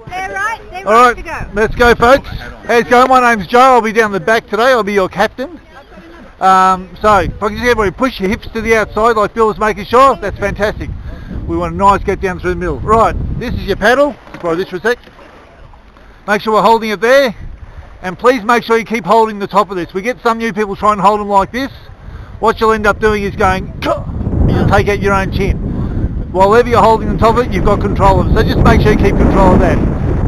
They're right. They're All right right, to go. let's go, folks. How's it going? My name's Joe. I'll be down the back today. I'll be your captain. So, if I can just get everybody push your hips to the outside like Bill was making sure, that's fantastic. We want a nice get down through the middle. Right, this is your paddle. Let's borrow this for a sec. Make sure we're holding it there. And please make sure you keep holding the top of this. We get some new people trying to hold them like this. What you'll end up doing is going, you'll take out your own chin. Whatever you're holding on top of it, you've got control of it. So just make sure you keep control of that.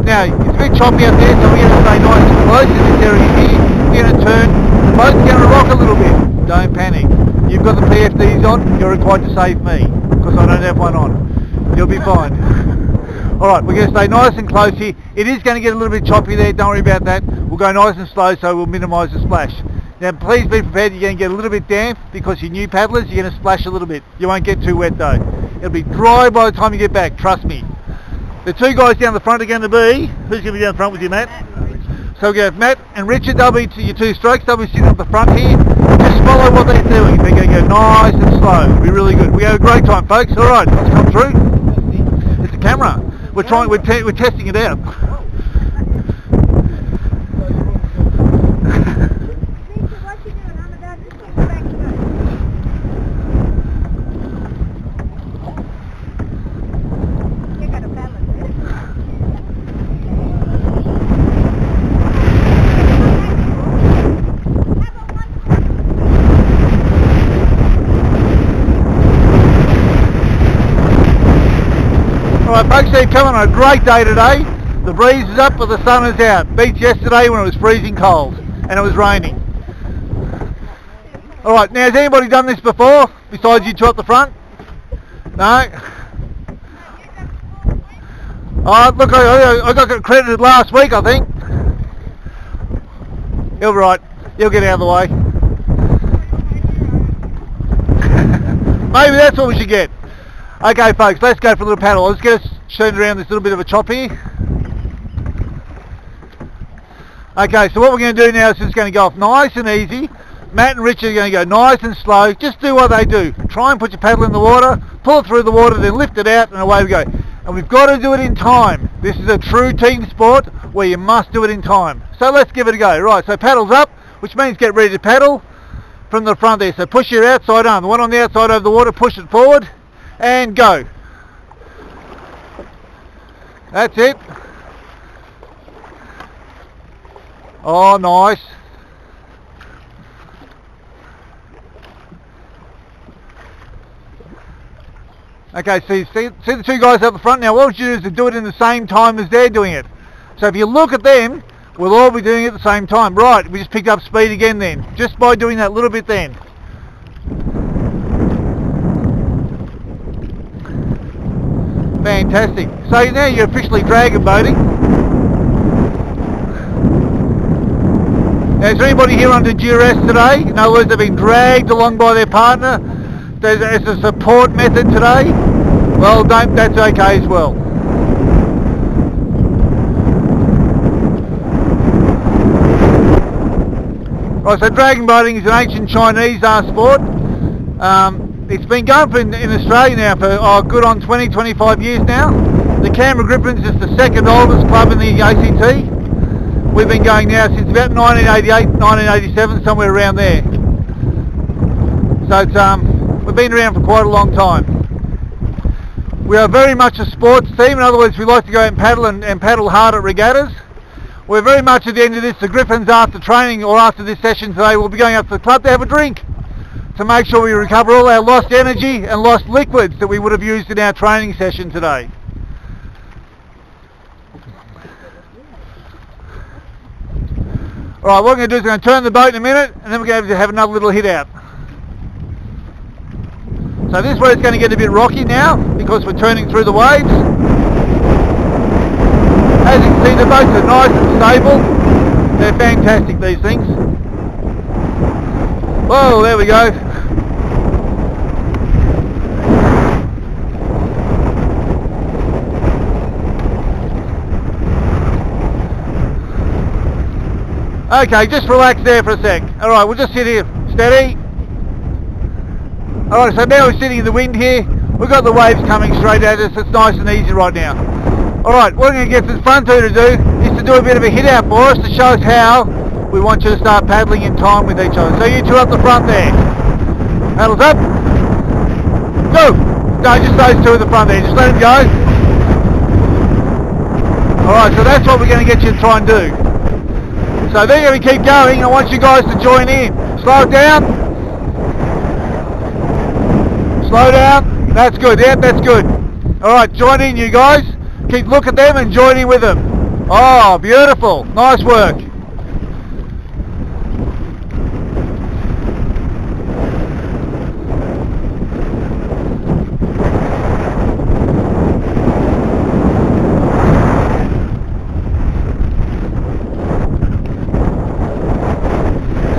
Now, it's a bit choppy out there, so we're going to stay nice and close in this area here. We're going to turn. The boat's going to rock a little bit. Don't panic. You've got the PFDs on. You're required to save me, because I don't have one on. You'll be fine. Alright, we're going to stay nice and close here. It is going to get a little bit choppy there. Don't worry about that. We'll go nice and slow, so we'll minimise the splash. Now, please be prepared. You're going to get a little bit damp, because you're new paddlers. You're going to splash a little bit. You won't get too wet, though. It'll be dry by the time you get back, trust me. The two guys down the front are going to be, who's going to be down the front with you, Matt? So we'll go with Matt and Richard. They'll be your two strokes. They'll be sitting up the front here. Just follow what they're doing. They're going to go nice and slow. It'll be really good. We have a great time, folks. All right, let's come through. It's a camera. We're testing it out. Alright folks, so you're coming on a great day today. The breeze is up but the sun is out. Beats yesterday when it was freezing cold and it was raining. Alright, now has anybody done this before besides you two up the front? No? Look, I got credited last week I think. You'll be right, you'll get out of the way. Maybe that's what we should get. Okay folks, let's go for a little paddle. Let's get us turned around this little bit of a chop here. Okay, so what we're going to do now is just going to go off nice and easy. Matt and Richard are going to go nice and slow. Just do what they do. Try and put your paddle in the water, pull it through the water, then lift it out and away we go. And we've got to do it in time. This is a true team sport where you must do it in time. So let's give it a go. Right, so paddles up, which means get ready to paddle from the front there. So push your outside arm. The one on the outside over the water, push it forward. And go. That's it. Oh, nice. Okay, so you see the two guys up the front. Now what you do is to do it in the same time as they're doing it. So if you look at them, we'll all be doing it at the same time. Right, we just picked up speed again then, just by doing that little bit then. Fantastic. So now you're officially dragon boating. Now, is there anybody here under duress today? In other words, they've been dragged along by their partner. There's a support method today. Well, that's okay as well. Right, so dragon boating is an ancient Chinese sport. It's been going in Australia now for good on 20-25 years now. The Canberra Griffins is the second oldest club in the ACT. We've been going now since about 1988, 1987, somewhere around there. So it's, we've been around for quite a long time. We are very much a sports team. In other words, we like to go out and paddle and paddle hard at regattas. We're very much at the end of this. The Griffins, after training or after this session today, will be going up to the club to have a drink, to make sure we recover all our lost energy and lost liquids that we would have used in our training session today. Alright, what we're going to do is we're going to turn the boat in a minute and then we're going to have another little hit out. So this is where it's going to get a bit rocky now because we're turning through the waves. As you can see, the boats are nice and stable. They're fantastic, these things. Whoa, there we go. Okay, just relax there for a sec. Alright, we'll just sit here. Steady. Alright, so now we're sitting in the wind here. We've got the waves coming straight at us. It's nice and easy right now. Alright, what I'm going to get the front two to do is to do a bit of a hit out for us to show us how we want you to start paddling in time with each other. So you two up the front there. Paddles up. Go! No, just those two at the front there. Just let them go. Alright, so that's what we're going to get you to try and do. So they're going to keep going. I want you guys to join in. Slow it down. Slow down. That's good. Yep, that's good. Alright, join in you guys. Keep look at them and join in with them. Oh, beautiful. Nice work. So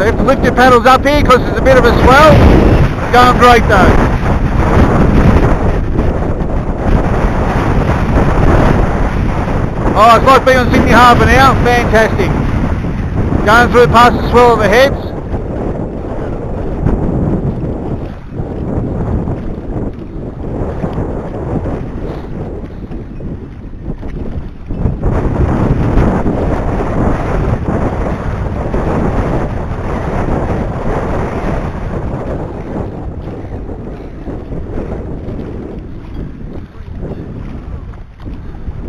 you have to lift your paddles up here because there's a bit of a swell. Going great though. Oh, it's like being on Sydney Harbour now. Fantastic. Going through past the swell of the heads.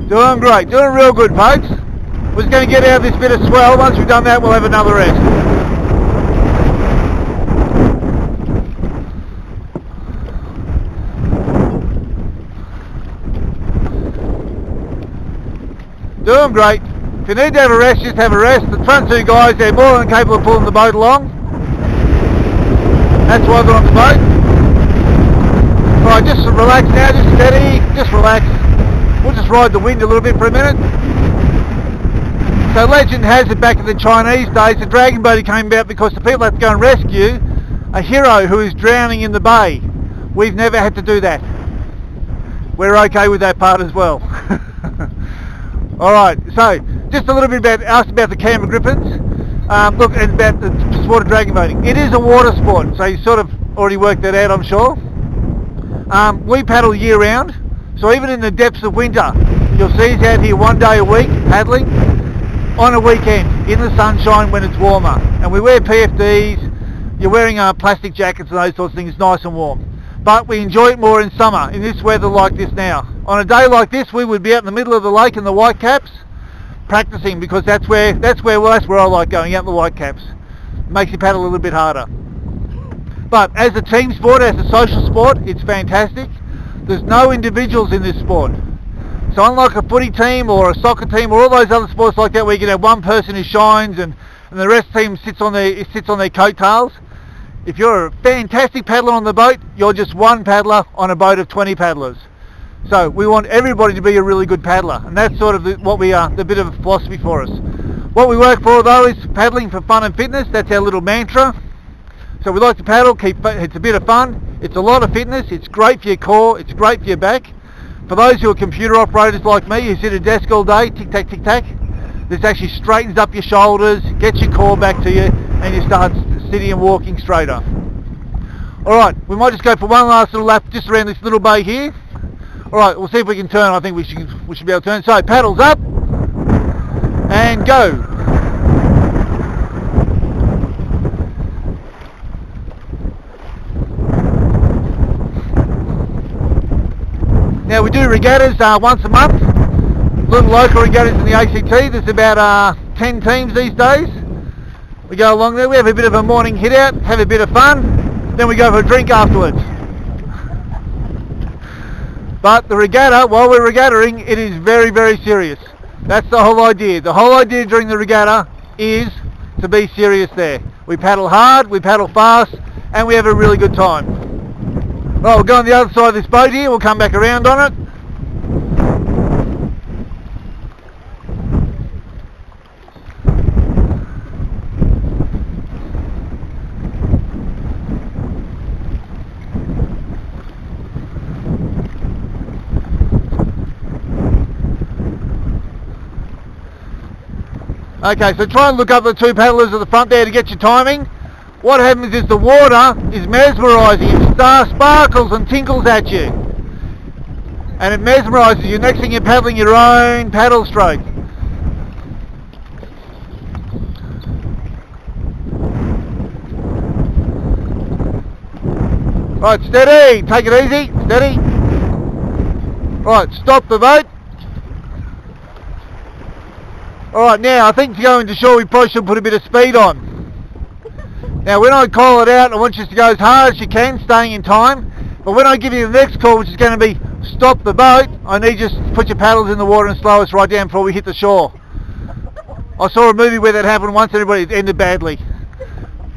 Doing great, doing real good folks. We're just going to get out of this bit of swell. Once we've done that we'll have another rest. Doing great. If you need to have a rest, just have a rest. The front two guys, they're more than capable of pulling the boat along. That's why they're on the boat. Alright, just relax now, just steady, just relax. We'll just ride the wind a little bit for a minute. So legend has it back in the Chinese days, the dragon boat came about because the people had to go and rescue a hero who is drowning in the bay. We've never had to do that. We're okay with that part as well. Alright, so just a little bit about the Canberra Griffins. Look, and about the sport of dragon boating. It is a water sport, so you sort of already worked that out, I'm sure. We paddle year round. So even in the depths of winter, you'll see us out here one day a week paddling on a weekend in the sunshine when it's warmer. And we wear PFDs, you're wearing plastic jackets and those sorts of things, nice and warm. But we enjoy it more in summer, in this weather like this now. On a day like this, we would be out in the middle of the lake in the Whitecaps practicing because that's where I like going, out in the Whitecaps. It makes you paddle a little bit harder. But as a team sport, as a social sport, it's fantastic. There's no individuals in this sport. So unlike a footy team or a soccer team or all those other sports like that where you can have one person who shines and the rest of the team sits on their coattails, if you're a fantastic paddler on the boat, you're just one paddler on a boat of 20 paddlers. So we want everybody to be a really good paddler, and that's sort of what we are, the bit of a philosophy for us. What we work for though is paddling for fun and fitness. That's our little mantra. So we like to paddle, it's a bit of fun, it's a lot of fitness, it's great for your core, it's great for your back. For those who are computer operators like me, who sit at a desk all day, tick-tack, tick-tack, this actually straightens up your shoulders, gets your core back to you, and you start sitting and walking straighter. Alright, we might just go for one last little lap just around this little bay here. Alright, we'll see if we can turn. I think we should be able to turn. So, paddles up, and go. Now we do regattas once a month, little local regattas in the ACT. There's about 10 teams these days. We go along there, we have a bit of a morning hit out, have a bit of fun, then we go for a drink afterwards. But the regatta, while we're regattaing, it is very, very serious. That's the whole idea. The whole idea during the regatta is to be serious there. We paddle hard, we paddle fast, and we have a really good time. Well, we'll go on the other side of this boat here, we'll come back around on it. Okay, so try and look up the two paddlers at the front there to get your timing. What happens is the water is mesmerising, it sparkles and tinkles at you. and it mesmerises you. Next thing you're paddling your own paddle stroke. Right, steady, take it easy, steady. Right, stop the boat. Alright, now I think to go into shore we probably should put a bit of speed on. Now when I call it out, I want you to go as hard as you can, staying in time. But when I give you the next call, which is going to be stop the boat, I need you to put your paddles in the water and slow us right down before we hit the shore. I saw a movie where that happened once, it ended badly.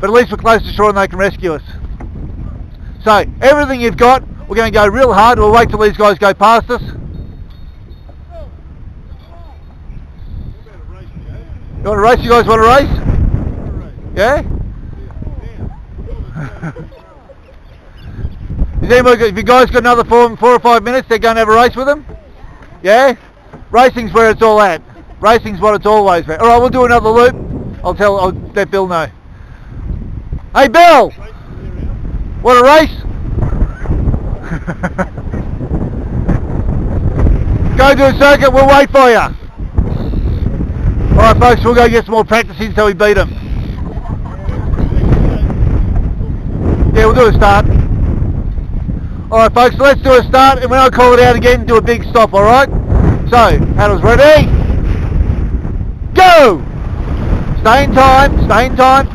But at least we're close to shore and they can rescue us. So, everything you've got, we're going to go real hard. We'll wait till these guys go past us. You want to race? You guys want to race? Yeah? Is anybody, if you guys got another 4 or 5 minutes, they're going to have a race with them? Yeah? Racing's where it's all at. Racing's what it's always about. Alright, we'll do another loop. I'll let Bill know. Hey Bill! Want a race? Go do a circuit, we'll wait for you. Alright folks, we'll go get some more practice in so we beat them. Yeah, we'll do a start. Alright folks, so let's do a start, and when I call it out again, do a big stop, alright? So, paddles ready? Go! Stay in time, stay in time.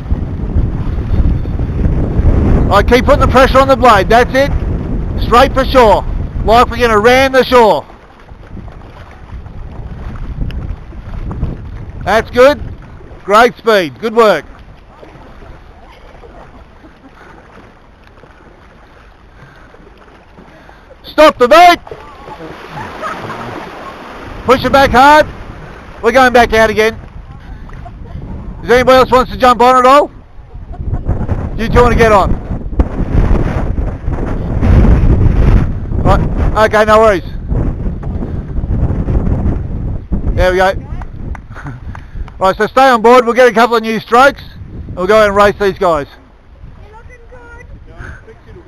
Alright, keep putting the pressure on the blade, that's it. Straight for shore, like we're going to ram the shore. That's good. Great speed, good work. Stop the boat! Push it back hard. We're going back out again. Does anybody else wants to jump on at all? You two want to get on? Right, okay, no worries. There we go. Right, so stay on board, we'll get a couple of new strokes, and we'll go out and race these guys. You're looking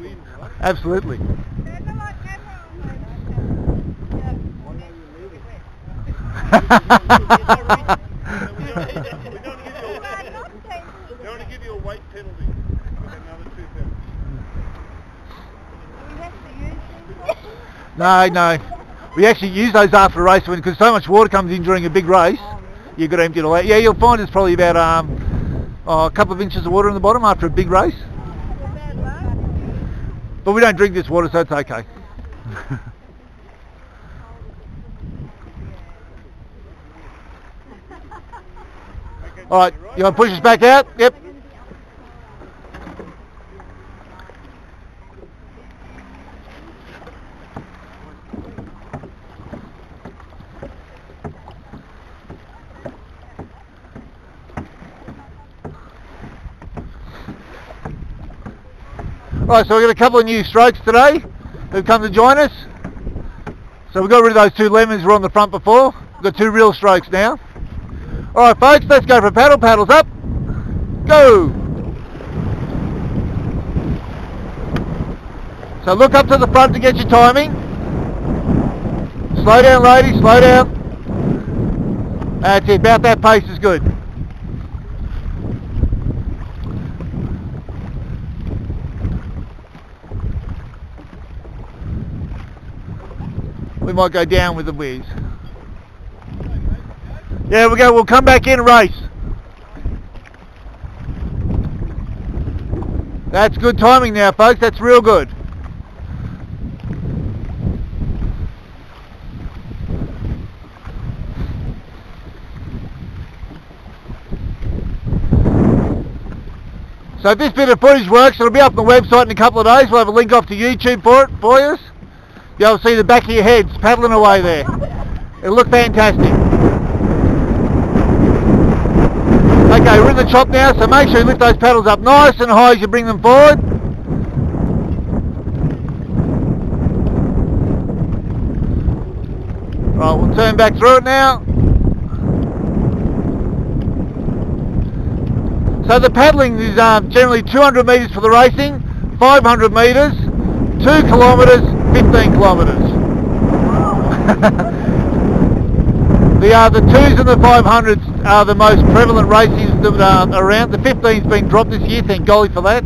good. Absolutely. They want to give you a weight penalty. Another 2,000. No. We actually use those after a race because so much water comes in during a big race. You've got to empty it all out. Yeah, you'll find it's probably about a couple of inches of water in the bottom after a big race. But we don't drink this water, so it's okay. Alright, you want to push us back out? Yep. Right, so we've got a couple of new strokes today who've come to join us. So we got rid of those 2 lemons who were on the front before. We've got 2 real strokes now. Alright folks, let's go for a paddle. Paddles up. Go! So look up to the front to get your timing. Slow down ladies, slow down. That's it, about that pace is good. We might go down with the whiz. Yeah, we'll come back in and race. That's good timing now, folks, that's real good. So if this bit of footage works, it'll be up on the website in a couple of days. We'll have a link off to YouTube for it, for you. You'll be able to see the back of your heads paddling away there. It'll look fantastic. Okay, we're in the chop now, so make sure you lift those paddles up nice and high as you bring them forward. Right, we'll turn back through it now. So the paddling is generally 200 metres for the racing, 500 metres, 2 kilometres, 15 kilometres. The 2s and the 500s are the most prevalent races that are around. The 15's been dropped this year, thank golly for that.